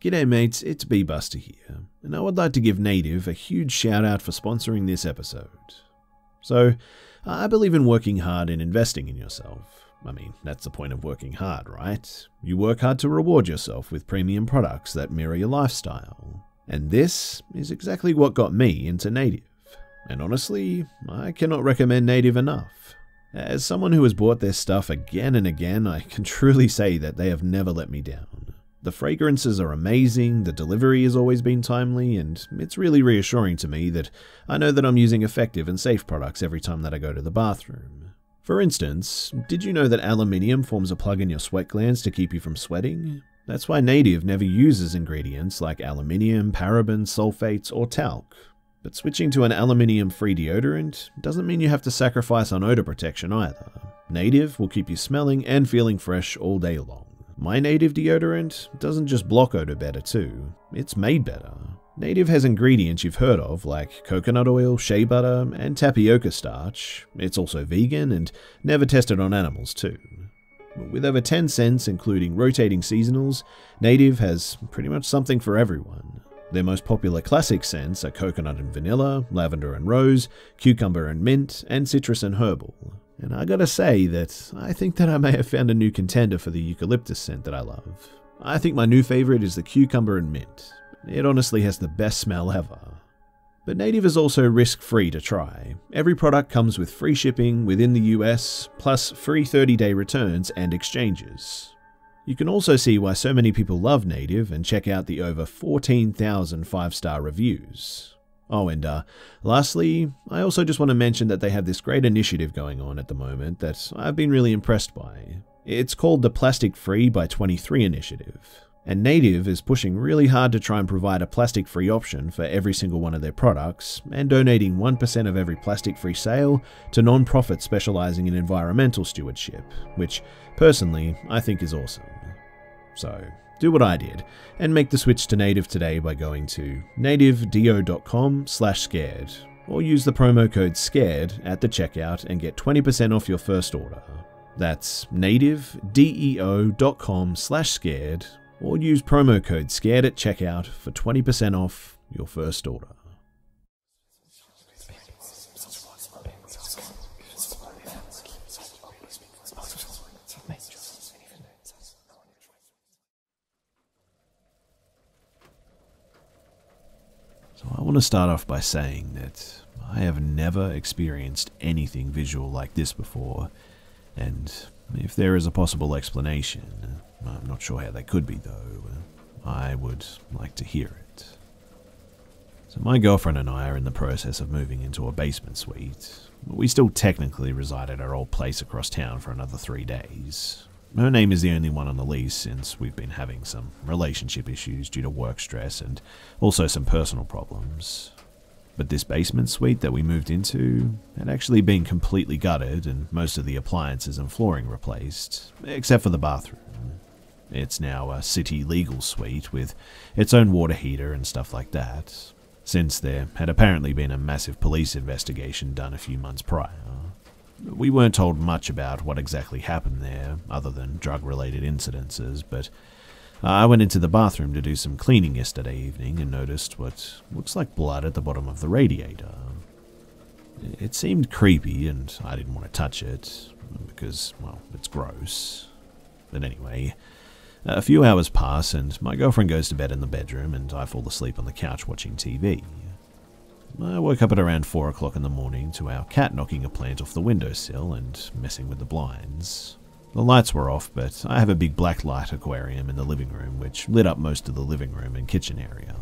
G'day mates, it's Busta here, and I would like to give Native a huge shout out for sponsoring this episode. So, I believe in working hard and investing in yourself. I mean, that's the point of working hard, right? You work hard to reward yourself with premium products that mirror your lifestyle. And this is exactly what got me into Native. And honestly, I cannot recommend Native enough. As someone who has bought their stuff again and again, I can truly say that they have never let me down. The fragrances are amazing, the delivery has always been timely, and it's really reassuring to me that I know that I'm using effective and safe products every time that I go to the bathroom. For instance, did you know that aluminium forms a plug in your sweat glands to keep you from sweating? That's why Native never uses ingredients like aluminium, parabens, sulfates, or talc. But switching to an aluminium-free deodorant doesn't mean you have to sacrifice on odor protection either. Native will keep you smelling and feeling fresh all day long. My Native deodorant doesn't just block odor better too, it's made better. Native has ingredients you've heard of like coconut oil, shea butter, and tapioca starch. It's also vegan and never tested on animals too. With over 10 scents including rotating seasonals, Native has pretty much something for everyone. Their most popular classic scents are coconut and vanilla, lavender and rose, cucumber and mint, and citrus and herbal. And I gotta say that I think that I may have found a new contender for the eucalyptus scent that I love. I think my new favorite is the cucumber and mint. It honestly has the best smell ever. But Native is also risk-free to try. Every product comes with free shipping within the US, plus free 30-day returns and exchanges. You can also see why so many people love Native and check out the over 14,000 5-star reviews. Oh, and lastly, I also just want to mention that they have this great initiative going on at the moment that I've been really impressed by. It's called the Plastic Free by 23 initiative. And Native is pushing really hard to try and provide a plastic-free option for every single one of their products, and donating 1% of every plastic-free sale to non-profits specializing in environmental stewardship, which, personally, I think is awesome. So, do what I did, and make the switch to Native today by going to nativedeo.com/scared, or use the promo code SCARED at the checkout and get 20% off your first order. That's nativedeo.com/scared, or use promo code SCARED at checkout for 20% off your first order. So I want to start off by saying that I have never experienced anything visual like this before, and if there is a possible explanation, I'm not sure how they could be though, I would like to hear it. So my girlfriend and I are in the process of moving into a basement suite. We still technically reside at our old place across town for another 3 days. Her name is the only one on the lease since we've been having some relationship issues due to work stress and also some personal problems. But this basement suite that we moved into had actually been completely gutted and most of the appliances and flooring replaced, except for the bathroom. It's now a city legal suite with its own water heater and stuff like that, since there had apparently been a massive police investigation done a few months prior. We weren't told much about what exactly happened there, other than drug-related incidences, but I went into the bathroom to do some cleaning yesterday evening and noticed what looks like blood at the bottom of the radiator. It seemed creepy and I didn't want to touch it, because, well, it's gross. But anyway, a few hours pass and my girlfriend goes to bed in the bedroom and I fall asleep on the couch watching TV. I woke up at around 4 o'clock in the morning to our cat knocking a plant off the windowsill and messing with the blinds. The lights were off, but I have a big black light aquarium in the living room which lit up most of the living room and kitchen area.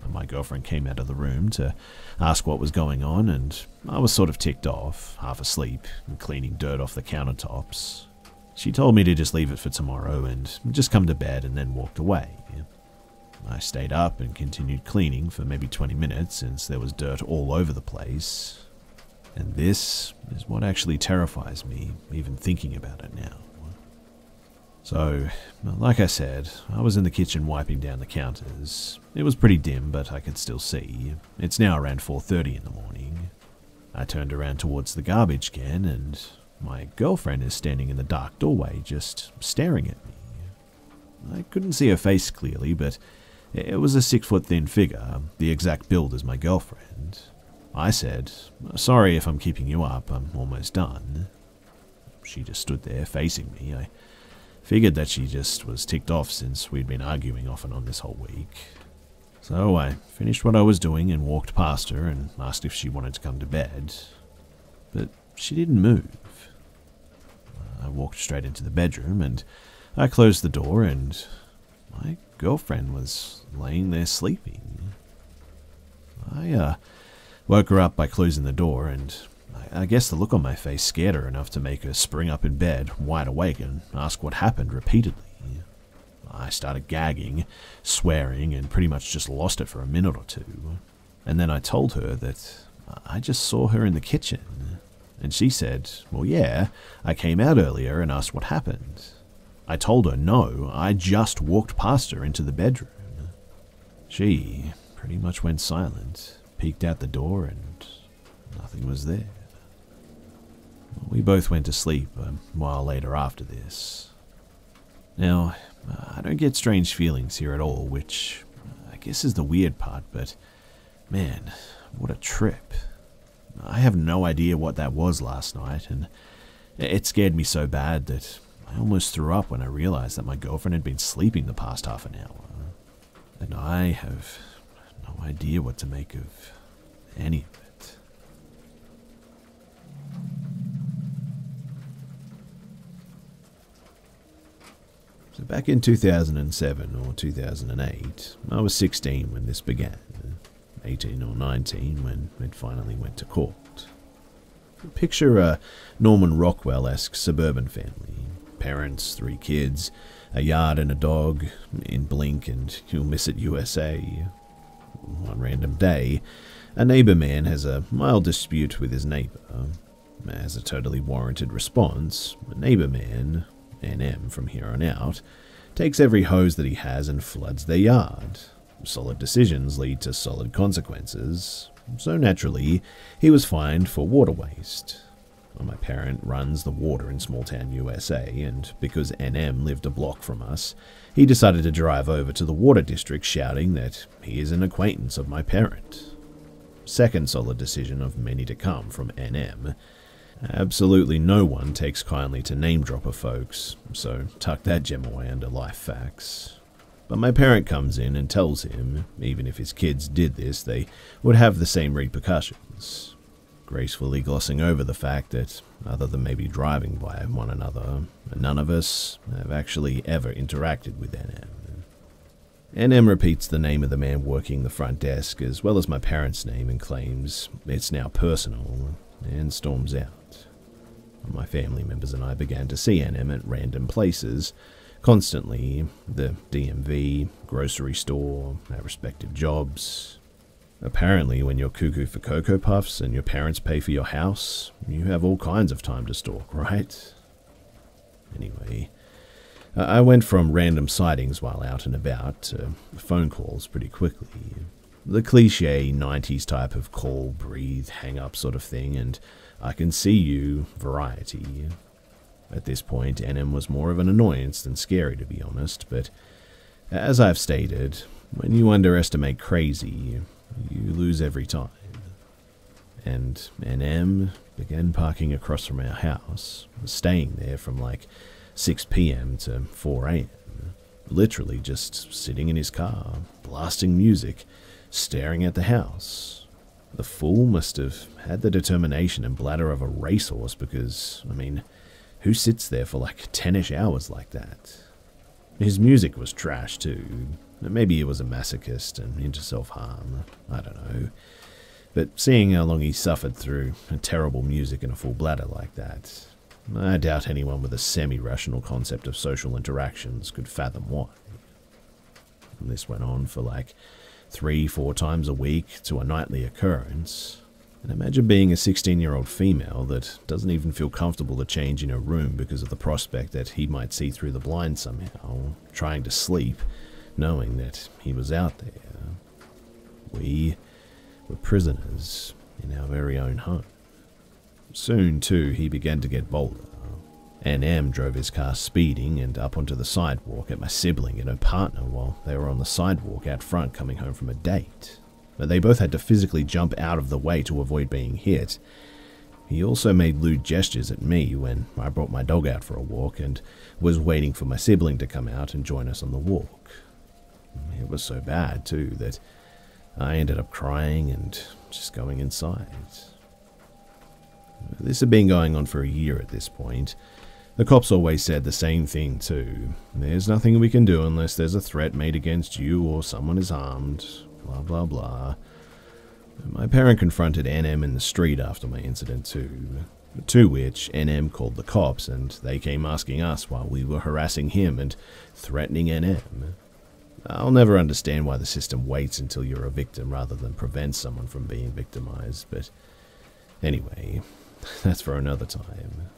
My girlfriend came out of the room to ask what was going on, and I was sort of ticked off, half asleep, and cleaning dirt off the countertops. She told me to just leave it for tomorrow and just come to bed, and then walked away. I stayed up and continued cleaning for maybe 20 minutes since there was dirt all over the place. And this is what actually terrifies me, even thinking about it now. So, like I said, I was in the kitchen wiping down the counters. It was pretty dim, but I could still see. It's now around 4:30 in the morning. I turned around towards the garbage can, and my girlfriend is standing in the dark doorway, just staring at me. I couldn't see her face clearly, but it was a 6-foot-thin figure, the exact build as my girlfriend. I said, "Sorry if I'm keeping you up, I'm almost done." She just stood there facing me. I figured that she just was ticked off since we'd been arguing off and on this whole week. So I finished what I was doing and walked past her and asked if she wanted to come to bed. But she didn't move. I walked straight into the bedroom and I closed the door and my girlfriend was laying there sleeping. I woke her up by closing the door, and I guess the look on my face scared her enough to make her spring up in bed, wide awake, and ask what happened repeatedly. I started gagging, swearing, and pretty much just lost it for a minute or two. And then I told her that I just saw her in the kitchen. And she said, "Well, yeah, I came out earlier and asked what happened." I told her no, I just walked past her into the bedroom. She pretty much went silent, peeked out the door, and nothing was there. We both went to sleep a while later after this. Now, I don't get strange feelings here at all, which I guess is the weird part, but man, what a trip. I have no idea what that was last night, and it scared me so bad that I almost threw up when I realized that my girlfriend had been sleeping the past half an hour. And I have no idea what to make of any of it. So back in 2007 or 2008, I was 16 when this began, 18 or 19 when it finally went to court. Picture a Norman Rockwell-esque suburban family. Parents, 3 kids, a yard and a dog, in Blink and You'll Miss It USA. One random day, a neighbor man has a mild dispute with his neighbor. As a totally warranted response, neighbor man, NM from here on out, takes every hose that he has and floods their yard. Solid decisions lead to solid consequences, so naturally, he was fined for water waste. My parent runs the water in small-town USA, and because NM lived a block from us, he decided to drive over to the water district shouting that he is an acquaintance of my parent. Second solid decision of many to come from NM. Absolutely no one takes kindly to name-dropper folks, so tuck that gem away under life facts. But my parent comes in and tells him, even if his kids did this, they would have the same repercussions. Gracefully glossing over the fact that, other than maybe driving by one another, none of us have actually ever interacted with NM. NM repeats the name of the man working the front desk as well as my parents' name and claims it's now personal, and storms out. My family members and I began to see NM at random places, constantly, the DMV, grocery store, our respective jobs. Apparently, when you're cuckoo for Cocoa Puffs and your parents pay for your house, you have all kinds of time to stalk, right? Anyway, I went from random sightings while out and about to phone calls pretty quickly. The cliche 90s type of call, breathe, hang up sort of thing, and I can see you variety. At this point, NM was more of an annoyance than scary, to be honest, but as I've stated, when you underestimate crazy, you lose every time. And NM began parking across from our house, staying there from like 6 p.m. to 4 a.m., literally just sitting in his car, blasting music, staring at the house. The fool must have had the determination and bladder of a racehorse because, I mean, who sits there for like 10-ish hours like that? His music was trash too. Maybe he was a masochist and into self-harm. I don't know. But seeing how long he suffered through terrible music and a full bladder like that, I doubt anyone with a semi-rational concept of social interactions could fathom why. And this went on for like 3-4 times a week to a nightly occurrence. And imagine being a 16-year-old female that doesn't even feel comfortable to change in her room because of the prospect that he might see through the blinds somehow, trying to sleep, knowing that he was out there. We were prisoners in our very own home. Soon, too, he began to get bolder. NM drove his car speeding and up onto the sidewalk at my sibling and her partner while they were on the sidewalk out front coming home from a date. But they both had to physically jump out of the way to avoid being hit. He also made lewd gestures at me when I brought my dog out for a walk and was waiting for my sibling to come out and join us on the walk. It was so bad, too, that I ended up crying and just going inside. This had been going on for a year at this point. The cops always said the same thing, too. There's nothing we can do unless there's a threat made against you or someone is harmed, blah blah blah. My parent confronted NM in the street after my incident too, to which NM called the cops and they came asking us while we were harassing him and threatening NM. I'll never understand why the system waits until you're a victim rather than prevents someone from being victimized, but anyway, that's for another time.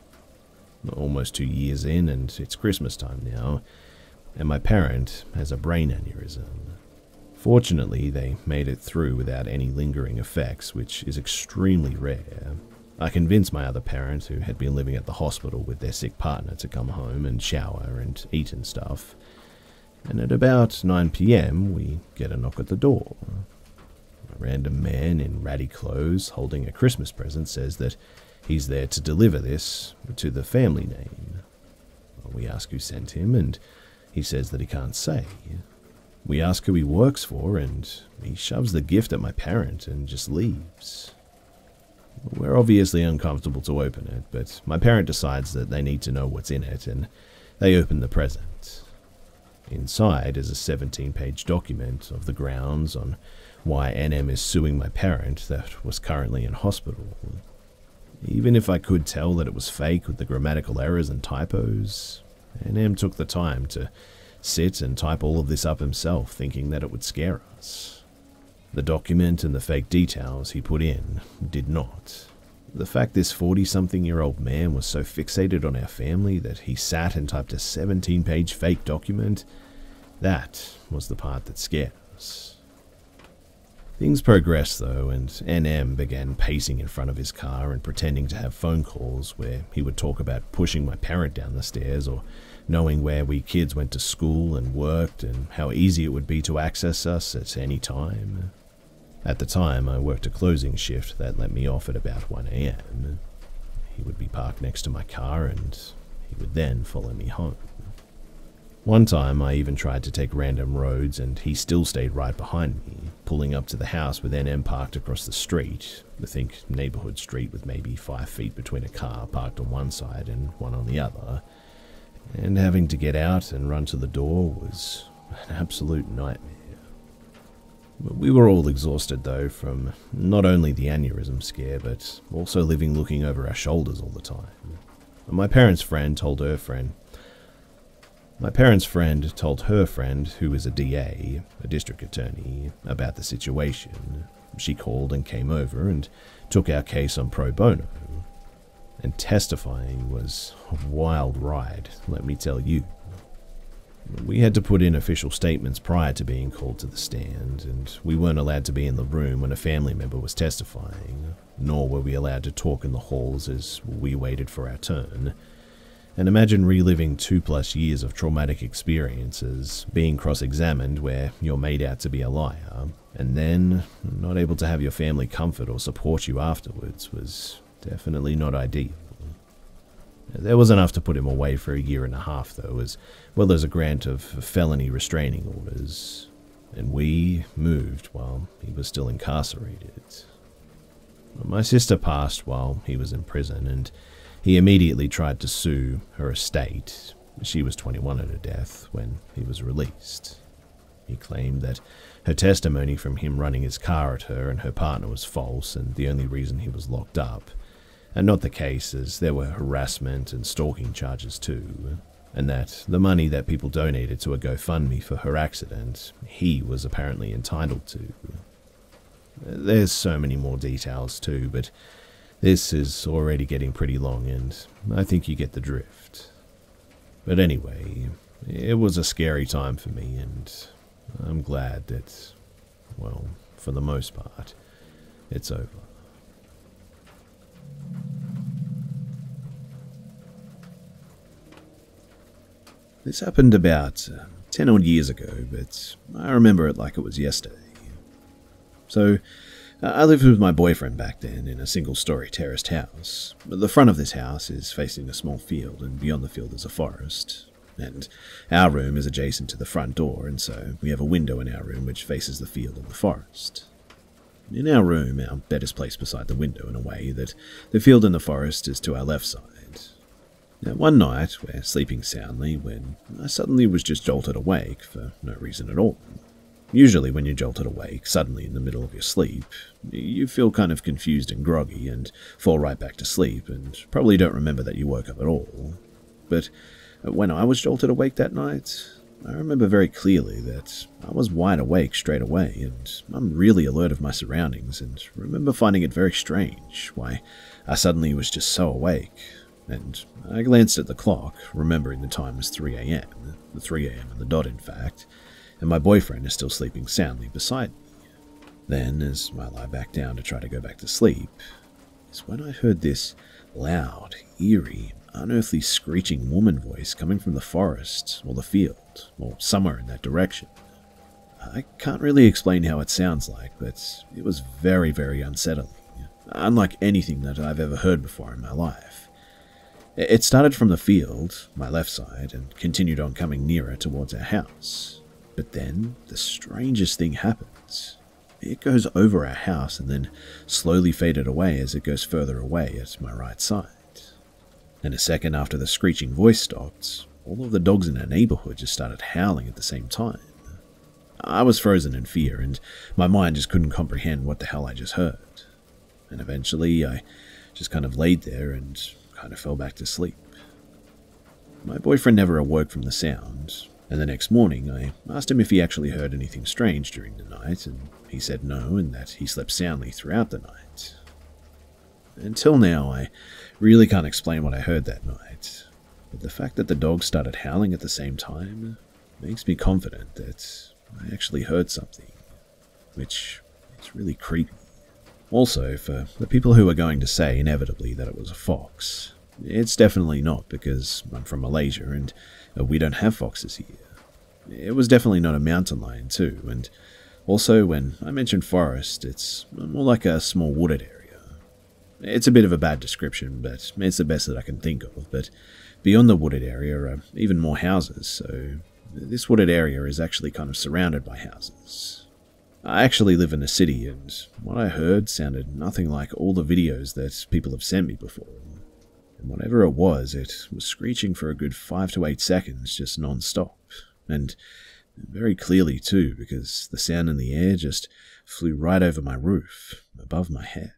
Almost 2 years in and it's Christmas time now, and my parent has a brain aneurysm. Fortunately, they made it through without any lingering effects, which is extremely rare. I convinced my other parent, who had been living at the hospital with their sick partner, to come home and shower and eat and stuff. And at about 9 p.m, we get a knock at the door. A random man in ratty clothes holding a Christmas present says that he's there to deliver this to the family name. We ask who sent him, and he says that he can't say. We ask who he works for, and he shoves the gift at my parent and just leaves. We're obviously uncomfortable to open it, but my parent decides that they need to know what's in it, and they open the present. Inside is a 17-page document of the grounds on why NM is suing my parent that was currently in hospital. Even if I could tell that it was fake with the grammatical errors and typos, NM took the time to sit and type all of this up himself, thinking that it would scare us. The document and the fake details he put in did not. The fact this 40-something-year-old man was so fixated on our family that he sat and typed a 17-page fake document, that was the part that scared us. Things progressed though, and NM began pacing in front of his car and pretending to have phone calls where he would talk about pushing my parent down the stairs or knowing where we kids went to school and worked and how easy it would be to access us at any time. At the time, I worked a closing shift that let me off at about 1 a.m. He would be parked next to my car and he would then follow me home. One time, I even tried to take random roads and he still stayed right behind me, pulling up to the house with NM parked across the street, I think neighborhood street with maybe 5 feet between a car parked on one side and one on the other. And having to get out and run to the door was an absolute nightmare. We were all exhausted though from not only the aneurysm scare, but also living looking over our shoulders all the time. My parents' friend told her friend, who is a DA, a district attorney, about the situation. She called and came over and took our case on pro bono. And testifying was a wild ride, let me tell you. We had to put in official statements prior to being called to the stand, and we weren't allowed to be in the room when a family member was testifying, nor were we allowed to talk in the halls as we waited for our turn. And imagine reliving 2+ years of traumatic experiences, being cross-examined where you're made out to be a liar, and then not able to have your family comfort or support you afterwards was definitely not ideal. There was enough to put him away for 1.5 years, though, as well as a grant of felony restraining orders, and we moved while he was still incarcerated. My sister passed while he was in prison, and he immediately tried to sue her estate. She was 21 at her death when he was released. He claimed that her testimony from him running his car at her and her partner was false and the only reason he was locked up, and not the case as there were harassment and stalking charges too, and that the money that people donated to a GoFundMe for her accident, he was apparently entitled to. There's so many more details too, but this is already getting pretty long and I think you get the drift. But anyway, it was a scary time for me and I'm glad that, well, for the most part, it's over. This happened about 10 odd years ago, but I remember it like it was yesterday. So, I lived with my boyfriend back then in a single-story terraced house. The front of this house is facing a small field, and beyond the field is a forest. And our room is adjacent to the front door, and so we have a window in our room which faces the field and the forest. In our room, our bed is placed beside the window in a way that the field and the forest is to our left side. Now, one night, we're sleeping soundly when I suddenly was just jolted awake for no reason at all. Usually when you're jolted awake suddenly in the middle of your sleep, you feel kind of confused and groggy and fall right back to sleep and probably don't remember that you woke up at all. But when I was jolted awake that night, I remember very clearly that I was wide awake straight away and I'm really alert of my surroundings and remember finding it very strange why I suddenly was just so awake. And I glanced at the clock, remembering the time was 3 a.m., the 3 a.m. on the dot in fact, and my boyfriend is still sleeping soundly beside me. Then, as I lie back down to try to go back to sleep, is when I heard this loud, eerie, unearthly screeching woman voice coming from the forest or the field, or somewhere in that direction. I can't really explain how it sounds like, but it was very, very unsettling, unlike anything that I've ever heard before in my life. It started from the field, my left side, and continued on coming nearer towards our house. But then, the strangest thing happens. It goes over our house and then slowly faded away as it goes further away at my right side. And a second after the screeching voice stopped, all of the dogs in our neighborhood just started howling at the same time. I was frozen in fear, and my mind just couldn't comprehend what the hell I just heard. And eventually, I just kind of laid there and kind of fell back to sleep. My boyfriend never awoke from the sound, and the next morning I asked him if he actually heard anything strange during the night, and he said no, and that he slept soundly throughout the night. Until now, I really can't explain what I heard that night, but the fact that the dogs started howling at the same time makes me confident that I actually heard something, which is really creepy. Also, for the people who are going to say inevitably that it was a fox, it's definitely not, because I'm from Malaysia and we don't have foxes here. It was definitely not a mountain lion too, and also when I mentioned forest, it's more like a small wooded area. It's a bit of a bad description, but it's the best that I can think of, but beyond the wooded area are even more houses, so this wooded area is actually kind of surrounded by houses. I actually live in a city, and what I heard sounded nothing like all the videos that people have sent me before. And whatever it was screeching for a good 5 to 8 seconds, just non-stop. And very clearly too, because the sound in the air just flew right over my roof, above my head.